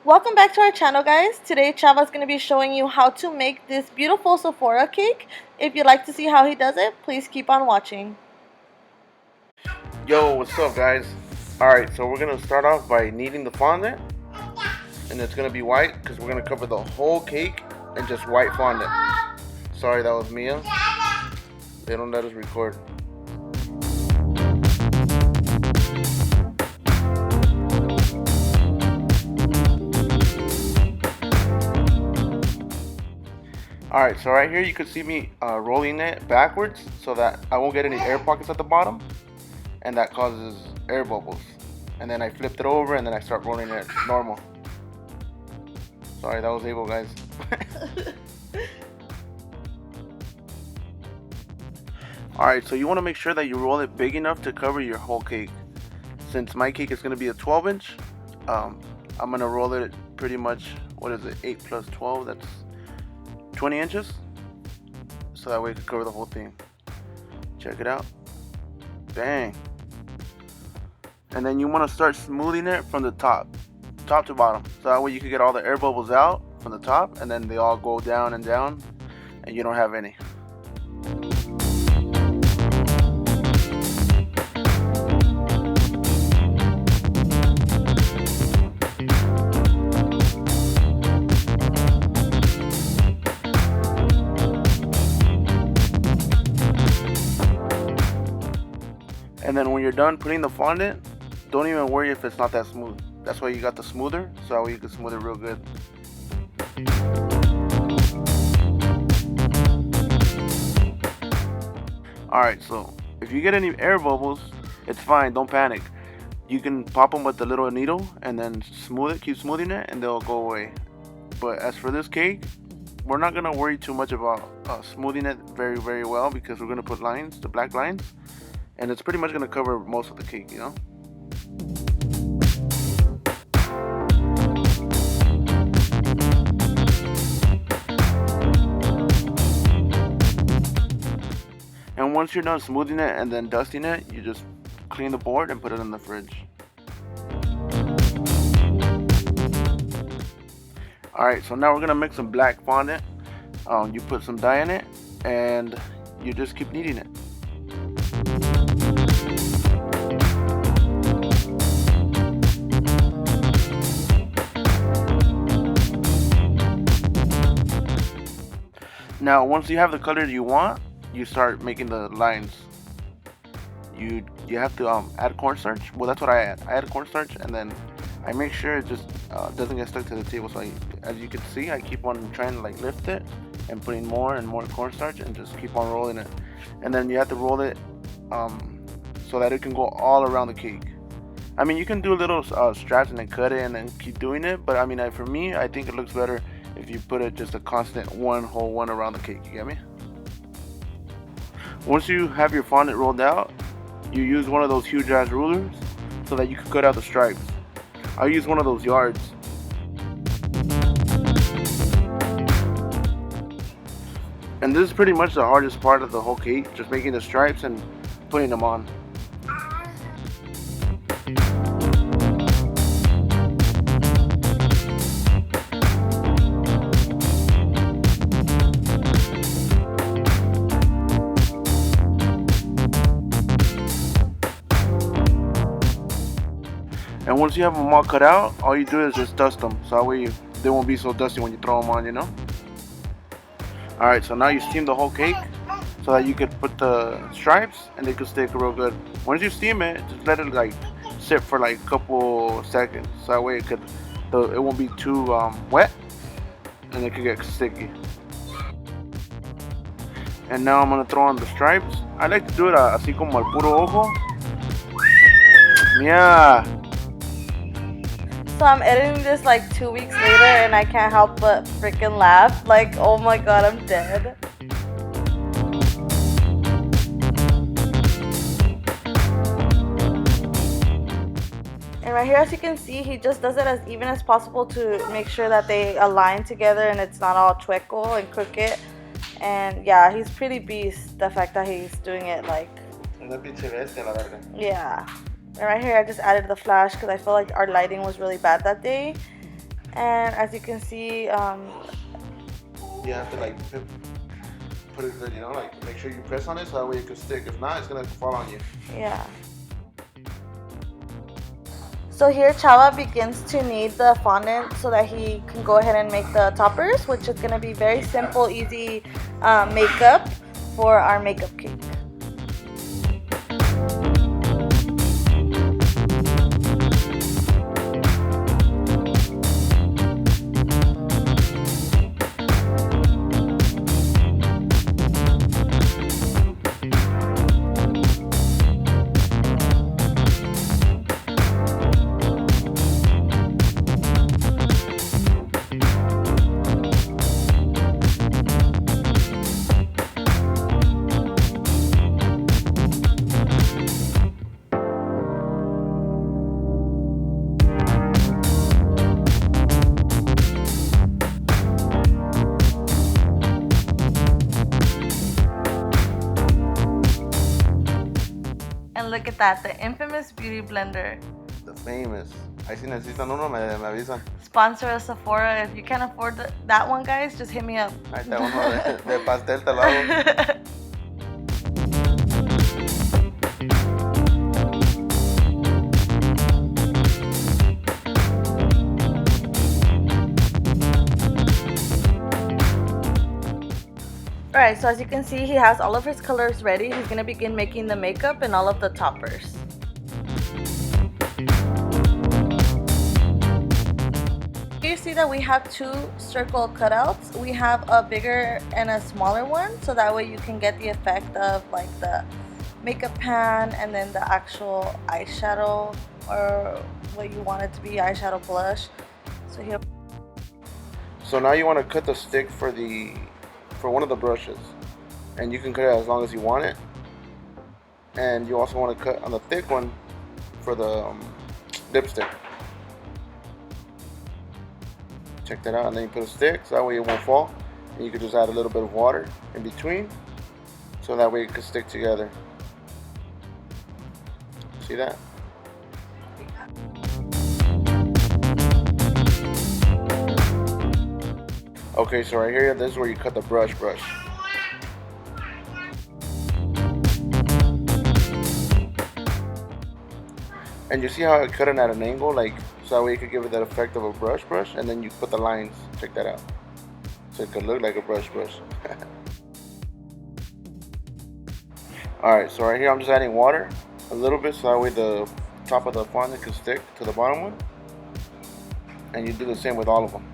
Welcome back to our channel, guys. Today Chava's going to be showing you how to make this beautiful Sephora cake. If you'd like to see how he does it, please keep on watching. Yo, what's up, guys? Alright, so we're going to start off by kneading the fondant. And it's going to be white because we're going to cover the whole cake in just white fondant. Sorry, that was Mia. They don't let us record. Alright, so right here you can see me rolling it backwards so that I won't get any air pockets at the bottom, and that causes air bubbles. And then I flipped it over and then I start rolling it normal. Sorry, that was able, guys. Alright, so you want to make sure that you roll it big enough to cover your whole cake. Since my cake is going to be a 12-inch, I'm going to roll it pretty much, 8 plus 12, that's 20 inches, so that way it can cover the whole thing. Check it out. Bang. And then you want to start smoothing it from the top to bottom, so that way you can get all the air bubbles out from the top, and then they all go down and down, and you don't have any. And then when you're done putting the fondant, don't even worry if it's not that smooth. That's why you got the smoother, so that way you can smooth it real good. Alright, so if you get any air bubbles, it's fine, don't panic. You can pop them with the little needle and then smooth it, keep smoothing it, and they'll go away. But as for this cake, we're not going to worry too much about smoothing it very well, because we're going to put lines, the black lines. And it's pretty much going to cover most of the cake, you know? And once you're done smoothing it and then dusting it, you just clean the board and put it in the fridge. Alright, so now we're going to mix some black fondant. You put some dye in it and you just keep kneading it. Now, once you have the color you want, you start making the lines. You have to add cornstarch. Well, that's what I add. I add cornstarch, and then I make sure it just doesn't get stuck to the table. So as you can see, I keep on trying to like lift it and putting more and more cornstarch, and just keep on rolling it. And then you have to roll it so that it can go all around the cake. I mean, you can do little straps and then cut it and then keep doing it, but I mean, for me, I think it looks better if you put it just a constant one whole one around the cake. You get me? Once you have your fondant rolled out, you use one of those huge ass rulers so that you can cut out the stripes. I use one of those yards. And this is pretty much the hardest part of the whole cake, just making the stripes and putting them on. And once you have them all cut out, all you do is just dust them, so that way they won't be so dusty when you throw them on, you know? Alright, so now you steam the whole cake so that you could put the stripes and they could stick real good. Once you steam it, just let it like sit for like a couple seconds, so that way it won't be too wet and it could get sticky. And now I'm gonna throw on the stripes. I like to do it así como al puro ojo. Yeah. So I'm editing this like 2 weeks later and I can't help but freaking laugh. Like, oh my god, I'm dead. And right here, as you can see, he just does it as even as possible to make sure that they align together and it's not all chueco and crooked. And yeah, he's pretty beast, the fact that he's doing it like... Yeah. And right here I just added the flash because I felt like our lighting was really bad that day. And as you can see, You have to like put it good, you know, like make sure you press on it so that way it can stick. If not, it's gonna fall on you. yeah. So here Chava begins to knead the fondant so that he can go ahead and make the toppers, which is gonna be very simple, easy makeup for our makeup cake. And look at that, the infamous beauty blender. The famous. Ahí si necesitan uno, me avisan. Sponsor of Sephora. If you can't afford that one, guys, just hit me up. Ahí está uno de pastel, te lo hago. Alright, so as you can see, he has all of his colors ready. He's going to begin making the makeup and all of the toppers. Here you see that we have two circle cutouts. We have a bigger and a smaller one, so that way you can get the effect of like the makeup pan and then the actual eyeshadow, or what you want it to be, eyeshadow blush. So here. So now you want to cut the stick for one of the brushes, and you can cut it as long as you want it. And you also want to cut on the thick one for the lipstick. Check that out, and then you put a stick so that way it won't fall. And you can just add a little bit of water in between so that way it can stick together. See that? Okay, so right here, this is where you cut the brush. And you see how I cut it at an angle, like so that way you could give it that effect of a brush, and then you put the lines. Check that out. So it could look like a brush. Alright, so right here I'm just adding water a little bit so that way the top of the fondant can stick to the bottom one. And you do the same with all of them.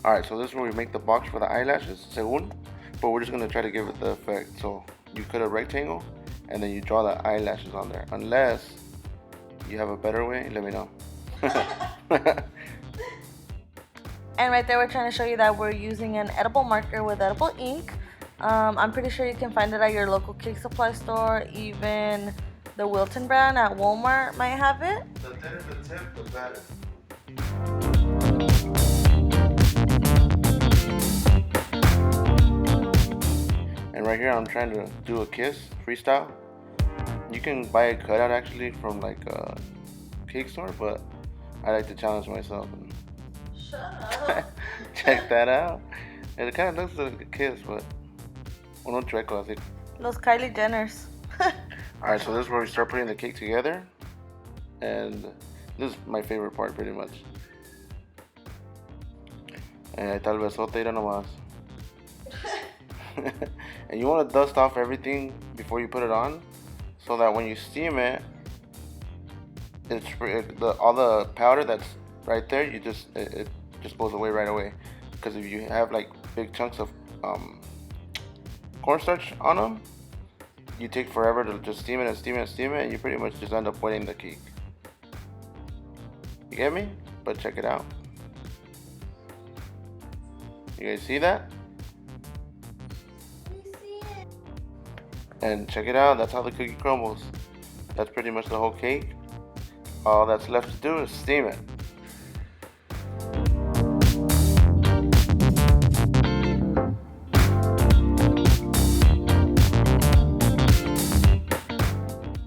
Alright, so this is where we make the box for the eyelashes, según, but we're just going to try to give it the effect. So you cut a rectangle and then you draw the eyelashes on there. Unless you have a better way, let me know. And right there we're trying to show you that we're using an edible marker with edible ink. I'm pretty sure you can find it at your local cake supply store. Even the Wilton brand at Walmart might have it. The thinner the tip, the better. And right here I'm trying to do a kiss freestyle. You can buy a cutout actually from like a cake store, but I like to challenge myself. Shut up. Check that out. And it kind of looks like a kiss, but uno chueco así. Los Kylie Jenners. Alright, so this is where we start putting the cake together. And this is my favorite part pretty much. And ahí está el besote, mira nomás. And you want to dust off everything before you put it on, so that when you steam it, all the powder that's right there, it just goes away right away. Because if you have like big chunks of cornstarch on them, you take forever to just steam it, and you pretty much just end up wetting the cake. You get me? But check it out. You guys see that? And check it out, that's how the cookie crumbles. That's pretty much the whole cake. All that's left to do is steam it.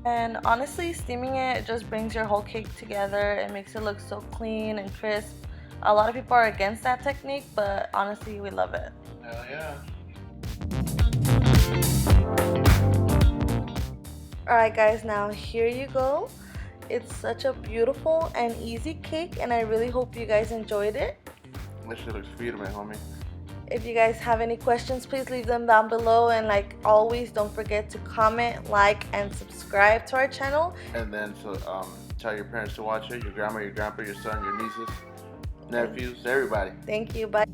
And honestly, steaming it just brings your whole cake together. It makes it look so clean and crisp. A lot of people are against that technique, but honestly, we love it. Hell yeah. Alright guys, now here you go. It's such a beautiful and easy cake, and I really hope you guys enjoyed it. This shit looks firme, homie. If you guys have any questions, please leave them down below, and like always, don't forget to comment, like, and subscribe to our channel. And then tell your parents to watch it, your grandma, your grandpa, your son, your nieces, nephews, everybody. Thank you. Bye.